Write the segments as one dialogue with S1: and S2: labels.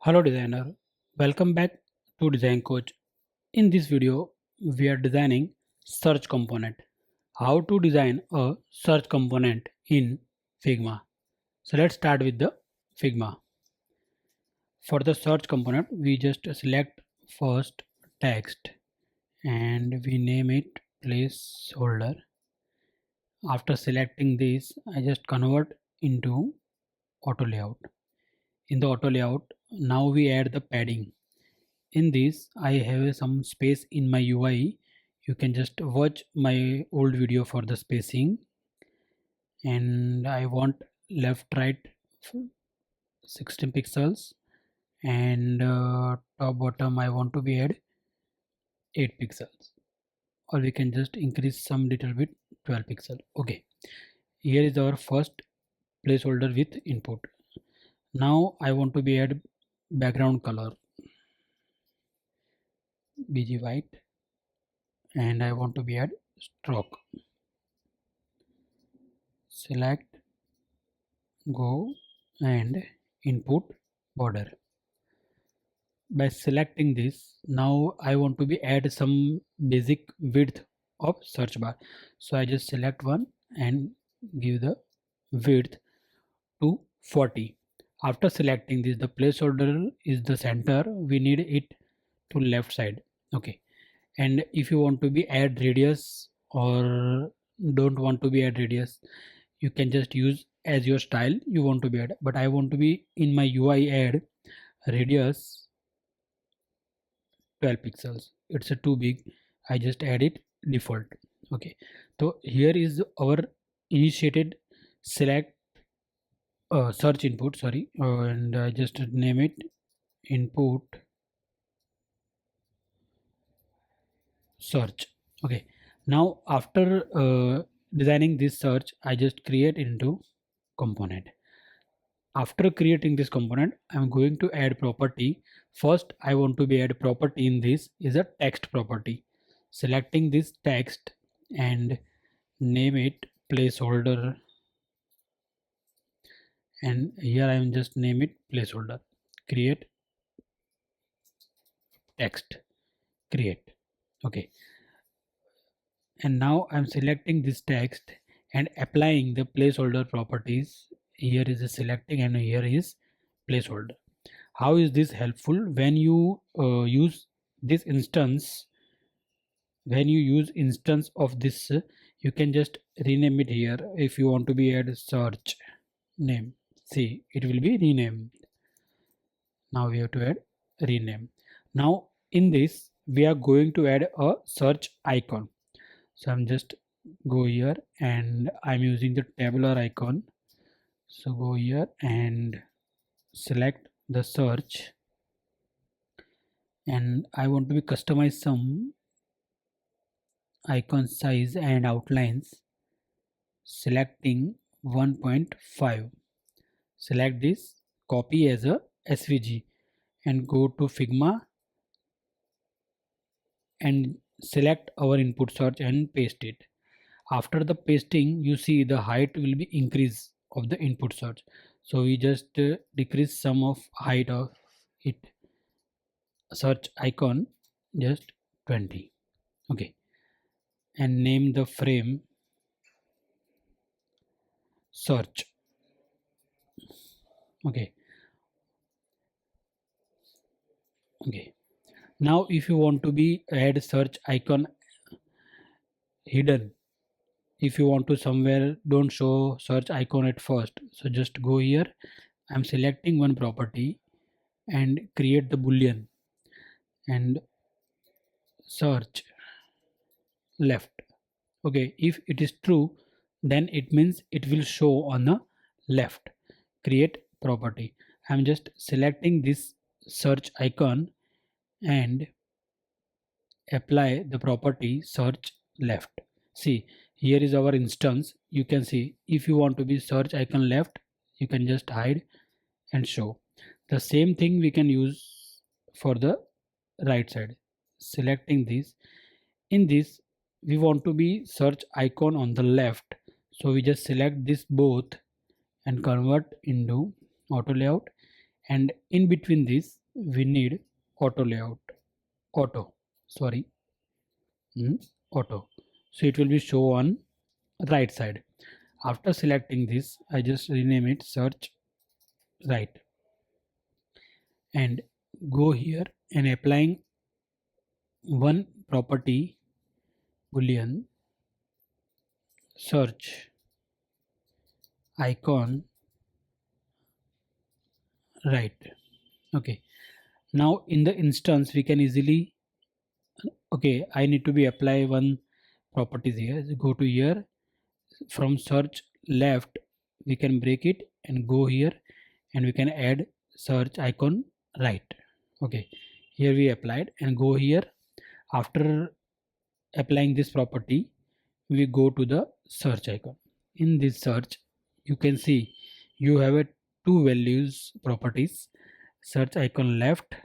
S1: Hello designer, welcome back to Design Coach. In this video, we are designing search component. How to design a search component in Figma. So let's start with the Figma. For the search component, we just select first text and we name it placeholder. After selecting this, I just convert into auto layout. In the auto layout, now we add the padding. In this I have some space in my UI. You can just watch my old video for the spacing, and I want left right 16 pixels, and top bottom I want to be add 8 pixels, or we can just increase some little bit 12 pixel. Okay, here is our first placeholder with input. Now I want to be add background color bg white, and I want to be add stroke. Select, go, and input border. By selecting this, now I want to be add some basic width of search bar. So I just select one and give the width to 40. After selecting this, the placeholder is the center. We need it to left side. Okay. And if you want to be add radius or don't want to be add radius, you can just use as your style you want to be add. But I want to be in my UI add radius 12 pixels. It's a too big. I just add it default. Okay, so here is our initiated select search input, sorry, and I just name it input search. Okay, now after designing this search, I just create into component. After creating this component, I'm going to add property. First I want to be add property in this is a text property. Selecting this text and name it placeholder, and here I am just name it placeholder. Create text, create. Okay, and now I'm selecting this text and applying the placeholder properties. Here is a selecting and here is placeholder. How is this helpful? When you use this instance, when you use instance of this, you can just rename it here. If you want to be add search name, see it will be renamed. Now we have to add rename. Now in this we are going to add a search icon. So I'm just go here and I'm using the tabular icon. So go here and select the search, and I want to be customize some icon size and outlines. Selecting 1.5. Select this, copy as a SVG and go to Figma and select our input search and paste it. After the pasting, you see the height will be increase of the input search. So we just decrease some of height of it search icon just 20. Okay, and name the frame search. Okay, okay. Now if you want to be add search icon hidden, if you want to somewhere don't show search icon at first, so just go here. I'm selecting one property and create the boolean and search left. Okay, if it is true, then it means it will show on the left. Create property. I'm just selecting this search icon and apply the property search left. See, here is our instance. You can see if you want to be search icon left, you can just hide and show. The same thing we can use for the right side. Selecting this, in this we want to be search icon on the left, so we just select this both and convert into auto layout and in between this we need auto layout, auto sorry auto, so it will be show on right side. After selecting this, I just rename it search right and go here and applying one property boolean search icon right. Okay, now in the instance we can easily, okay, I need to be apply one properties here. Go to here, from search left we can break it and go here and we can add search icon right. Okay, here we applied and go here. After applying this property, we go to the search icon. In this search you can see you have a two values properties, search icon left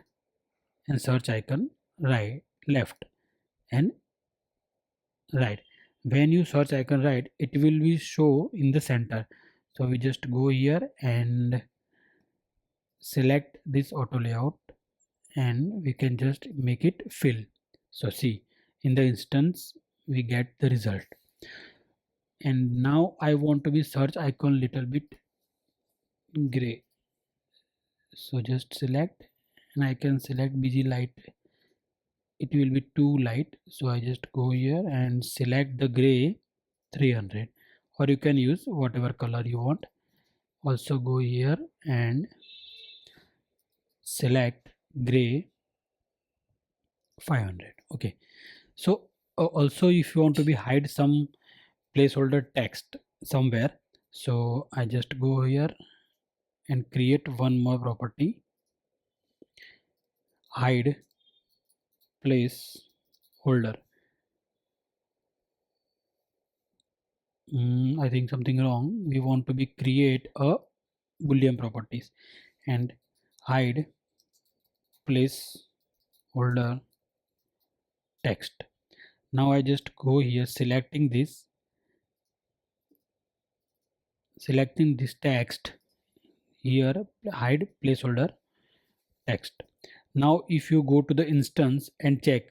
S1: and search icon right, left and right. When you search icon right, it will be show in the center. So we just go here and select this auto layout and we can just make it fill. So see, in the instance we get the result. And now I want to be search icon little bit gray, so just select and I can select bg light, it will be too light, so I just go here and select the gray 300, or you can use whatever color you want. Also go here and select gray 500. Okay, so also if you want to be hide some placeholder text somewhere, so I just go here and create one more property, hide placeholder. I think something wrong. We want to be create a boolean properties and hide placeholder text. Now I just go here selecting this text here, hide placeholder text. Now if you go to the instance and check,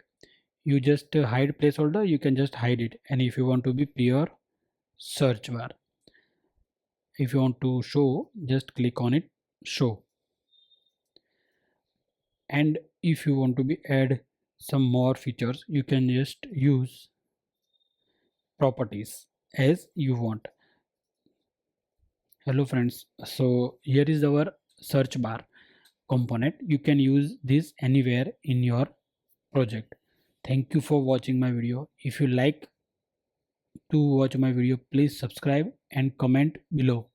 S1: you just hide placeholder, you can just hide it. And if you want to be pure search bar, if you want to show, just click on it, show. And if you want to be add some more features, you can just use properties as you want. Hello friends, so here is our search bar component. You can use this anywhere in your project. Thank you for watching my video. If you like to watch my video, please subscribe and comment below.